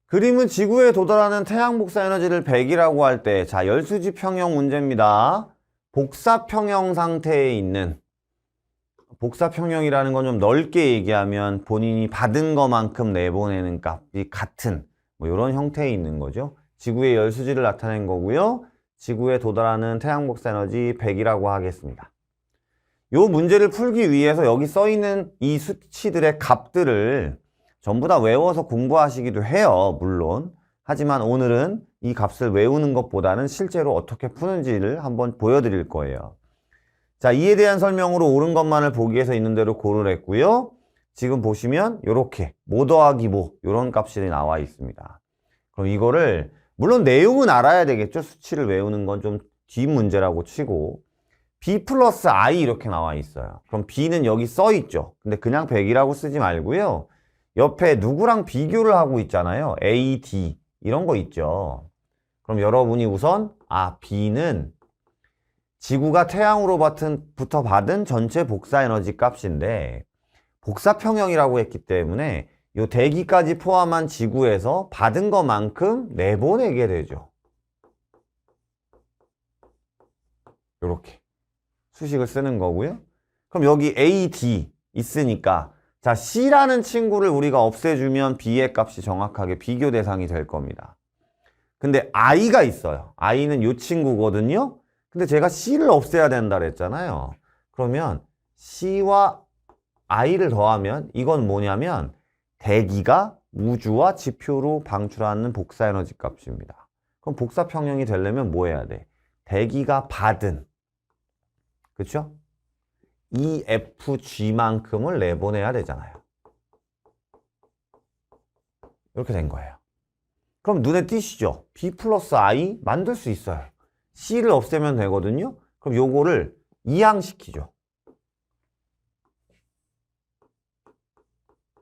그림은 지구에 도달하는 태양 복사 에너지를 100이라고 할 때, 자, 열수지 평형 문제입니다. 복사 평형 상태에 있는, 복사 평형이라는 건 좀 넓게 얘기하면 본인이 받은 것만큼 내보내는 값이 같은, 뭐 이런 형태에 있는 거죠. 지구의 열수지를 나타낸 거고요. 지구에 도달하는 태양 복사 에너지 100이라고 하겠습니다. 이 문제를 풀기 위해서 여기 써 있는 이 수치들의 값들을 전부 다 외워서 공부하시기도 해요, 물론. 하지만 오늘은 이 값을 외우는 것보다는 실제로 어떻게 푸는지를 한번 보여드릴 거예요. 자, 이에 대한 설명으로 옳은 것만을 보기 위해서 있는 대로 고르랬고요. 지금 보시면 이렇게 뭐 더하기 뭐 이런 값이 나와 있습니다. 그럼 이거를 물론 내용은 알아야 되겠죠. 수치를 외우는 건 좀 뒷 문제라고 치고 b 플러스 i 이렇게 나와 있어요. 그럼 b는 여기 써 있죠. 근데 그냥 100이라고 쓰지 말고요. 옆에 누구랑 비교를 하고 있잖아요. A, D 이런 거 있죠. 그럼 여러분이 우선 B는 지구가 태양으로부터 받은 전체 복사 에너지 값인데 복사 평형이라고 했기 때문에 이 대기까지 포함한 지구에서 받은 것만큼 내보내게 되죠. 이렇게 수식을 쓰는 거고요. 그럼 여기 A, D 있으니까 자, C라는 친구를 우리가 없애주면 B의 값이 정확하게 비교 대상이 될 겁니다. 근데 I가 있어요. I는 이 친구거든요. 근데 제가 C를 없애야 된다 그랬잖아요. 그러면 C와 I를 더하면 이건 뭐냐면 대기가 우주와 지표로 방출하는 복사 에너지 값입니다. 그럼 복사 평형이 되려면 뭐 해야 돼? 대기가 받은, 그쵸? EFG만큼을 내보내야 되잖아요. 이렇게 된 거예요. 그럼 눈에 띄시죠? B 플러스 I 만들 수 있어요. C를 없애면 되거든요. 그럼 요거를 이항시키죠.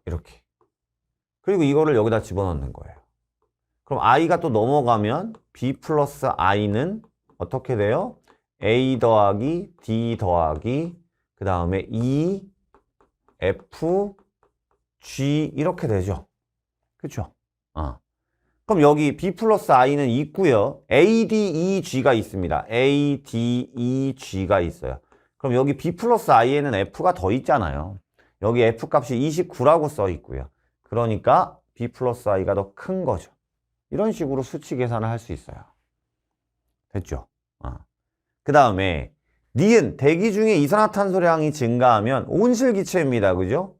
이렇게. 그리고 이거를 여기다 집어넣는 거예요. 그럼 I가 또 넘어가면 B 플러스 I는 어떻게 돼요? A 더하기 D 더하기 그 다음에 E, F, G 이렇게 되죠. 그쵸? 그럼 여기 B 플러스 I는 있고요. A, D, E, G가 있습니다. A, D, E, G가 있어요. 그럼 여기 B 플러스 I에는 F가 더 있잖아요. 여기 F 값이 29라고 써 있고요. 그러니까 B 플러스 I가 더 큰 거죠. 이런 식으로 수치 계산을 할 수 있어요. 됐죠? 그 다음에 니은, 대기 중에 이산화탄소량이 증가하면 온실기체입니다. 그죠?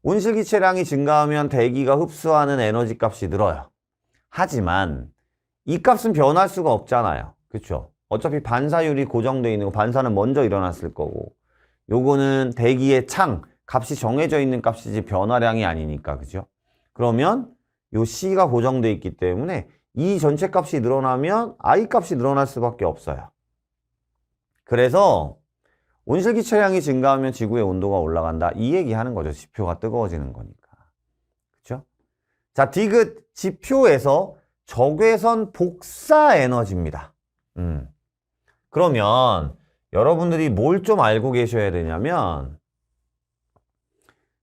온실기체량이 증가하면 대기가 흡수하는 에너지 값이 늘어요. 하지만 이 값은 변할 수가 없잖아요. 그쵸? 어차피 반사율이 고정되어 있는 거, 반사는 먼저 일어났을 거고 요거는 대기의 창, 값이 정해져 있는 값이지 변화량이 아니니까. 그죠? 그러면 요 C가 고정되어 있기 때문에 이 전체 값이 늘어나면 I 값이 늘어날 수밖에 없어요. 그래서 온실기체량이 증가하면 지구의 온도가 올라간다. 이 얘기하는 거죠. 지표가 뜨거워지는 거니까. 그렇죠? 자, 디귿 지표에서 적외선 복사 에너지입니다. 그러면 여러분들이 뭘 좀 알고 계셔야 되냐면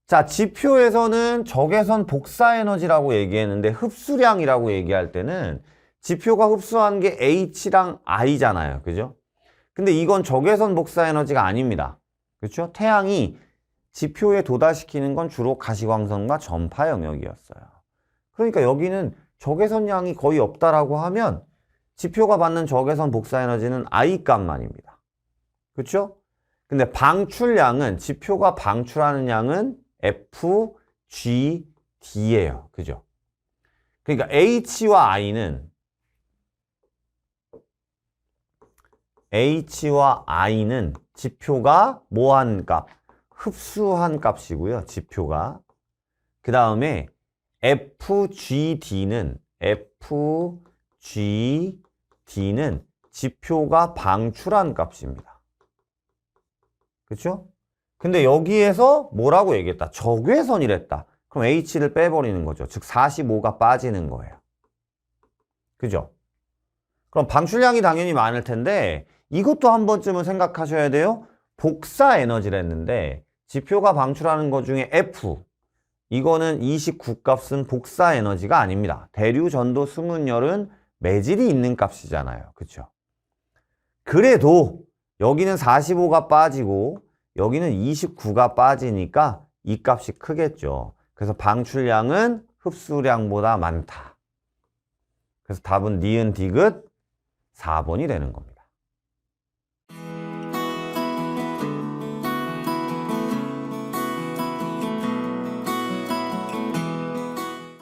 자, 지표에서는 적외선 복사 에너지라고 얘기했는데 흡수량이라고 얘기할 때는 지표가 흡수한 게 H랑 I잖아요. 그죠? 근데 이건 적외선 복사 에너지가 아닙니다. 그렇죠? 태양이 지표에 도달시키는 건 주로 가시광선과 전파 영역이었어요. 그러니까 여기는 적외선량이 거의 없다라고 하면 지표가 받는 적외선 복사 에너지는 I 값만입니다. 그렇죠? 근데 방출량은 지표가 방출하는 양은 F, G, D예요. 그죠? 그러니까 H와 I는 지표가 뭐한 값? 흡수한 값이고요. 지표가. 그 다음에 FGD는 지표가 방출한 값입니다. 그렇죠? 근데 여기에서 뭐라고 얘기했다? 적외선이랬다. 그럼 H를 빼버리는 거죠. 즉 45가 빠지는 거예요. 그죠? 그럼 방출량이 당연히 많을 텐데 이것도 한 번쯤은 생각하셔야 돼요. 복사 에너지를 했는데 지표가 방출하는 것 중에 F, 이거는 29 값은 복사 에너지가 아닙니다. 대류, 전도, 수문열은 매질이 있는 값이잖아요. 그쵸? 그래도 여기는 45가 빠지고 여기는 29가 빠지니까 이 값이 크겠죠. 그래서 방출량은 흡수량보다 많다. 그래서 답은 니은 디귿 4번이 되는 겁니다.